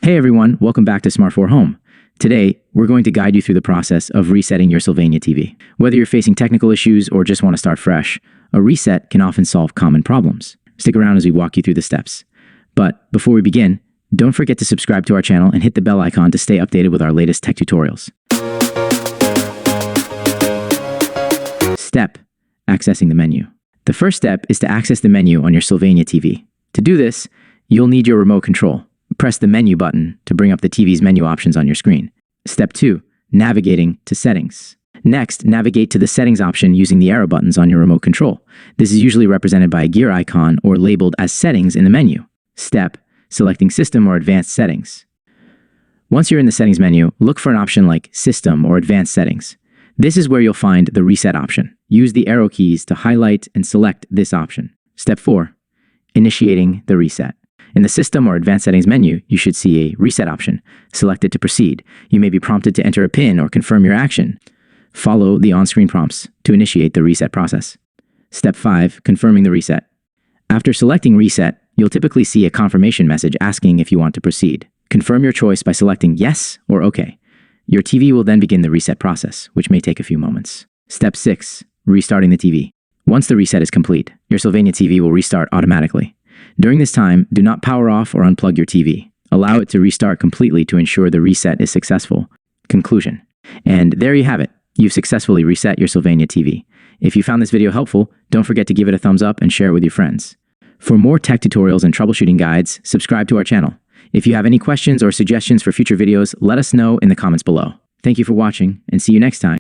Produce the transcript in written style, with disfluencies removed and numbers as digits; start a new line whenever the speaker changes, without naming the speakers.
Hey everyone, welcome back to Smart 4 Home. Today, we're going to guide you through the process of resetting your Sylvania TV. Whether you're facing technical issues or just want to start fresh, a reset can often solve common problems. Stick around as we walk you through the steps. But before we begin, don't forget to subscribe to our channel and hit the bell icon to stay updated with our latest tech tutorials. Step: accessing the menu. The first step is to access the menu on your Sylvania TV. To do this, you'll need your remote control. Press the menu button to bring up the TV's menu options on your screen. Step 2. Navigating to settings. Next, navigate to the settings option using the arrow buttons on your remote control. This is usually represented by a gear icon or labeled as settings in the menu. Step: selecting system or advanced settings. Once you're in the settings menu, look for an option like system or advanced settings. This is where you'll find the reset option. Use the arrow keys to highlight and select this option. Step 4. Initiating the reset. In the System or Advanced Settings menu, you should see a Reset option. Select it to proceed. You may be prompted to enter a PIN or confirm your action. Follow the on-screen prompts to initiate the reset process. Step 5. Confirming the reset. After selecting Reset, you'll typically see a confirmation message asking if you want to proceed. Confirm your choice by selecting Yes or OK. Your TV will then begin the reset process, which may take a few moments. Step 6. Restarting the TV. Once the reset is complete, your Sylvania TV will restart automatically. During this time, do not power off or unplug your TV. Allow it to restart completely to ensure the reset is successful. Conclusion. And there you have it. You've successfully reset your Sylvania TV. If you found this video helpful, don't forget to give it a thumbs up and share it with your friends. For more tech tutorials and troubleshooting guides, subscribe to our channel. If you have any questions or suggestions for future videos, let us know in the comments below. Thank you for watching, and see you next time.